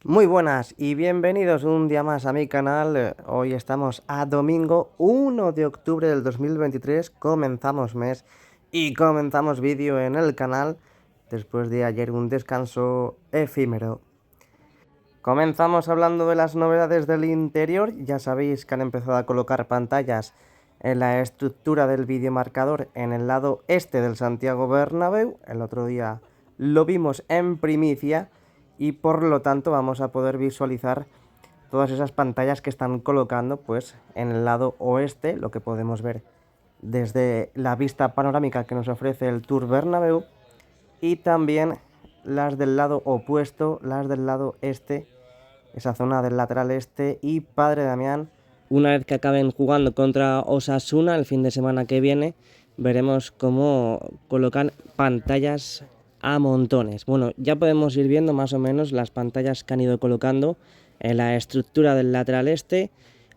Muy buenas y bienvenidos un día más a mi canal. Hoy estamos a domingo 1 de octubre del 2023. Comenzamos mes y comenzamos vídeo en el canal después de ayer un descanso efímero. Comenzamos hablando de las novedades del interior. Ya sabéis que han empezado a colocar pantallas en la estructura del videomarcador en el lado este del Santiago Bernabéu. El otro día lo vimos en primicia y por lo tanto vamos a poder visualizar todas esas pantallas que están colocando pues en el lado oeste, lo que podemos ver desde la vista panorámica que nos ofrece el Tour Bernabéu, y también las del lado opuesto, las del lado este, esa zona del lateral este y Padre Damián. Una vez que acaben jugando contra Osasuna el fin de semana que viene, veremos cómo colocan pantallas a montones. Bueno, ya podemos ir viendo más o menos las pantallas que han ido colocando en la estructura del lateral este.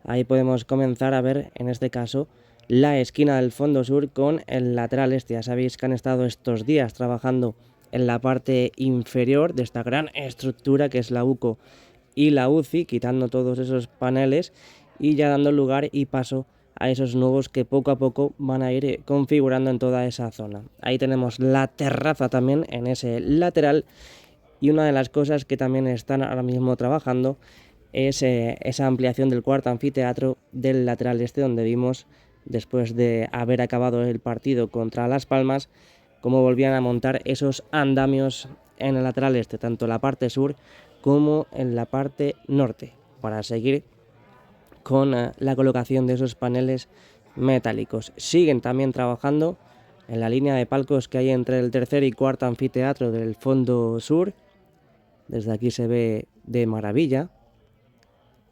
Ahí podemos comenzar a ver, en este caso, la esquina del fondo sur con el lateral este. Ya sabéis que han estado estos días trabajando en la parte inferior de esta gran estructura que es la UCO y la UCI, quitando todos esos paneles y ya dando lugar y paso a esos nuevos que poco a poco van a ir configurando en toda esa zona. Ahí tenemos la terraza también en ese lateral, y una de las cosas que también están ahora mismo trabajando es esa ampliación del cuarto anfiteatro del lateral este, donde vimos, después de haber acabado el partido contra Las Palmas, cómo volvían a montar esos andamios en el lateral este, tanto en la parte sur como en la parte norte, para seguir con la colocación de esos paneles metálicos. Siguen también trabajando en la línea de palcos que hay entre el tercer y cuarto anfiteatro del fondo sur. Desde aquí se ve de maravilla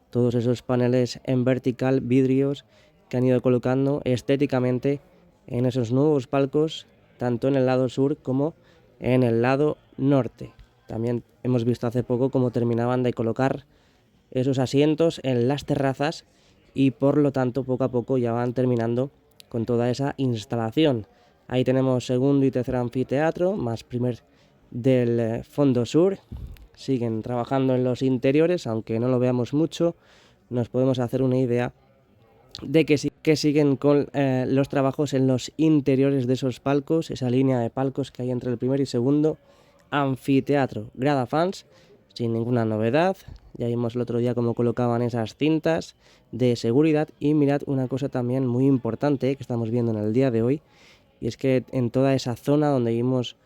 todos esos paneles en vertical, vidrios, que han ido colocando estéticamente en esos nuevos palcos, tanto en el lado sur como en el lado norte. También hemos visto hace poco cómo terminaban de colocar esos asientos en las terrazas y por lo tanto poco a poco ya van terminando con toda esa instalación. Ahí tenemos segundo y tercer anfiteatro, más primer del fondo sur. Siguen trabajando en los interiores, aunque no lo veamos mucho, nos podemos hacer una idea de que siguen con los trabajos en los interiores de esos palcos, esa línea de palcos que hay entre el primer y segundo anfiteatro. Grada fans, sin ninguna novedad. Ya vimos el otro día cómo colocaban esas cintas de seguridad. Y mirad una cosa también muy importante que estamos viendo en el día de hoy, y es que en toda esa zona donde vimos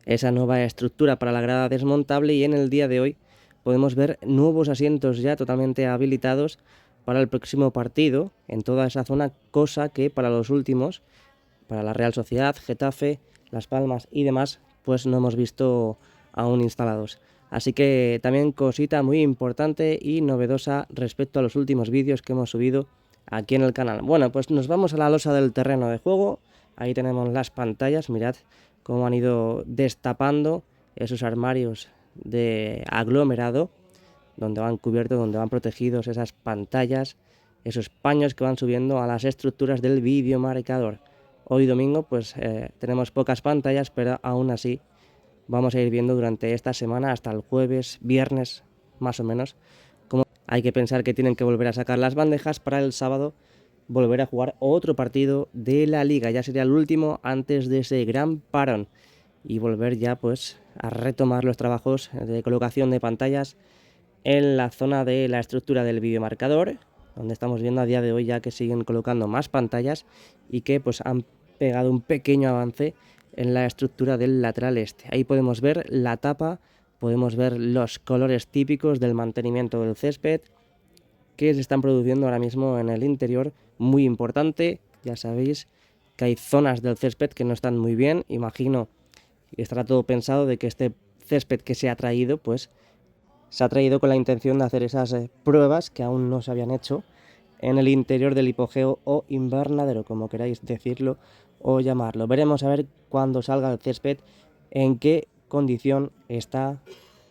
esa nueva estructura para la grada desmontable, y en el día de hoy podemos ver nuevos asientos ya totalmente habilitados para el próximo partido en toda esa zona, cosa que para los últimos, para la Real Sociedad, Getafe, Las Palmas y demás, pues no hemos visto aún instalados. Así que también cosita muy importante y novedosa respecto a los últimos vídeos que hemos subido aquí en el canal. Bueno, pues nos vamos a la losa del terreno de juego. Ahí tenemos las pantallas, mirad cómo han ido destapando esos armarios de aglomerado, donde van cubiertos, donde van protegidos esas pantallas, esos paños que van subiendo a las estructuras del videomarcador. Hoy domingo pues tenemos pocas pantallas, pero aún así vamos a ir viendo durante esta semana hasta el jueves, viernes más o menos. Como hay que pensar que tienen que volver a sacar las bandejas para el sábado volver a jugar otro partido de la liga. Ya sería el último antes de ese gran parón y volver ya pues a retomar los trabajos de colocación de pantallas en la zona de la estructura del videomarcador, donde estamos viendo a día de hoy ya que siguen colocando más pantallas y que pues han pegado un pequeño avance en la estructura del lateral este. Ahí podemos ver la tapa, podemos ver los colores típicos del mantenimiento del césped que se están produciendo ahora mismo en el interior, muy importante. Ya sabéis que hay zonas del césped que no están muy bien. Imagino que estará todo pensado de que este césped que se ha traído, pues se ha traído con la intención de hacer esas pruebas que aún no se habían hecho en el interior del hipogeo o invernadero, como queráis decirlo o llamarlo. Veremos a ver cuando salga el césped en qué condición está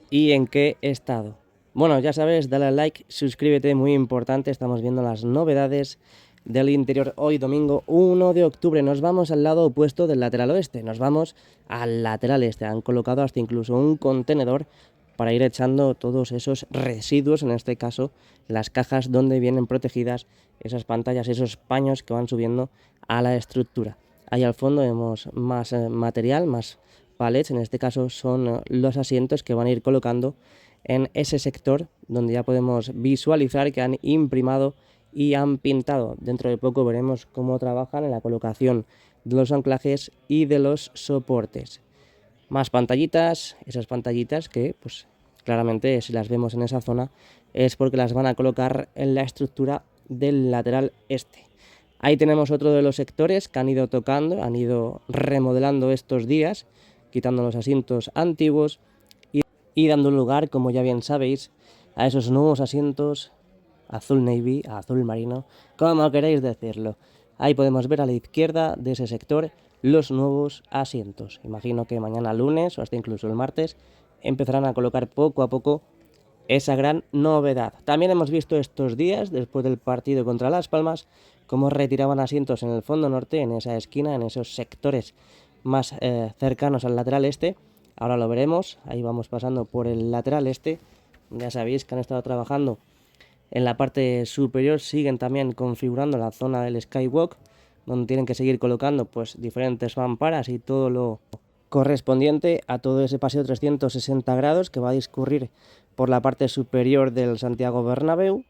y en qué estado. Bueno, ya sabes, dale al like, suscríbete, muy importante. Estamos viendo las novedades del interior hoy domingo 1 de octubre. Nos vamos al lado opuesto del lateral oeste, nos vamos al lateral este. Han colocado hasta incluso un contenedor para ir echando todos esos residuos, en este caso las cajas donde vienen protegidas esas pantallas, esos paños que van subiendo a la estructura. Ahí al fondo vemos más material, más palets, en este caso son los asientos que van a ir colocando en ese sector donde ya podemos visualizar que han imprimado y han pintado. Dentro de poco veremos cómo trabajan en la colocación de los anclajes y de los soportes. Más pantallitas, esas pantallitas que pues claramente si las vemos en esa zona es porque las van a colocar en la estructura del lateral este. Ahí tenemos otro de los sectores que han ido tocando, han ido remodelando estos días, quitando los asientos antiguos y dando lugar, como ya bien sabéis, a esos nuevos asientos azul navy, azul marino, como queréis decirlo. Ahí podemos ver a la izquierda de ese sector los nuevos asientos. Imagino que mañana lunes o hasta incluso el martes empezarán a colocar poco a poco esa gran novedad. También hemos visto estos días, después del partido contra Las Palmas, cómo retiraban asientos en el fondo norte, en esa esquina, en esos sectores más cercanos al lateral este. Ahora lo veremos, ahí vamos pasando por el lateral este. Ya sabéis que han estado trabajando en la parte superior, siguen también configurando la zona del skywalk, donde tienen que seguir colocando pues diferentes mamparas y todo lo correspondiente a todo ese paseo 360 grados que va a discurrir por la parte superior del Santiago Bernabéu.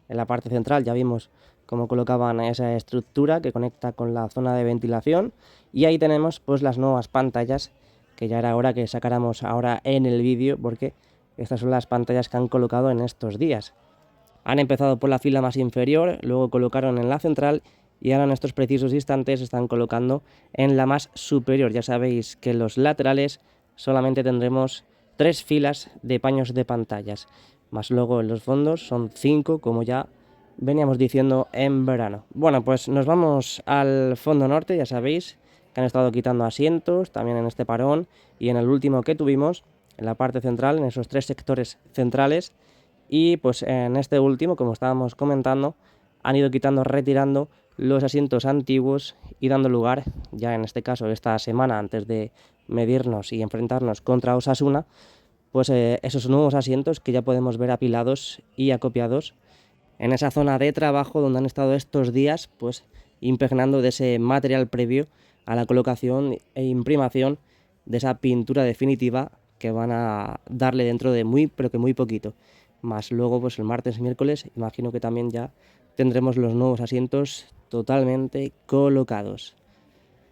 En la parte central ya vimos cómo colocaban esa estructura que conecta con la zona de ventilación, y ahí tenemos pues las nuevas pantallas que ya era hora que sacáramos ahora en el vídeo, porque estas son las pantallas que han colocado en estos días. Han empezado por la fila más inferior, luego colocaron en la central y ahora en estos precisos instantes están colocando en la más superior. Ya sabéis que en los laterales solamente tendremos 3 filas de paños de pantallas, más luego en los fondos son 5, como ya veníamos diciendo en verano. Bueno, pues nos vamos al fondo norte. Ya sabéis que han estado quitando asientos también en este parón y en el último que tuvimos, en la parte central, en esos 3 sectores centrales. Y pues en este último, como estábamos comentando, han ido quitando, retirando los asientos antiguos y dando lugar, ya en este caso esta semana antes de medirnos y enfrentarnos contra Osasuna, pues esos nuevos asientos que ya podemos ver apilados y acopiados en esa zona de trabajo donde han estado estos días pues impregnando de ese material previo a la colocación e imprimación de esa pintura definitiva que van a darle dentro de muy, pero que muy poquito. Más luego pues el martes y miércoles imagino que también ya tendremos los nuevos asientos totalmente colocados.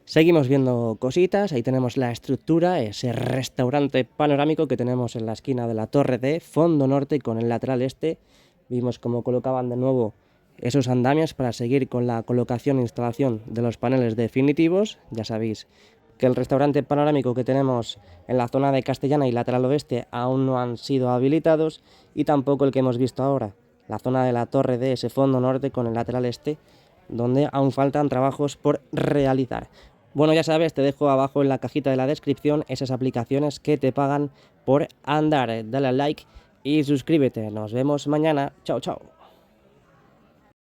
Seguimos viendo cositas. Ahí tenemos la estructura, ese restaurante panorámico que tenemos en la esquina de la torre de fondo norte con el lateral este. Vimos cómo colocaban de nuevo esos andamios para seguir con la colocación e instalación de los paneles definitivos. Ya sabéis que el restaurante panorámico que tenemos en la zona de Castellana y lateral oeste aún no han sido habilitados, y tampoco el que hemos visto ahora, la zona de la torre de ese fondo norte con el lateral este, donde aún faltan trabajos por realizar. Bueno, ya sabes, te dejo abajo en la cajita de la descripción esas aplicaciones que te pagan por andar. Dale al like y suscríbete. Nos vemos mañana. Chao, chao.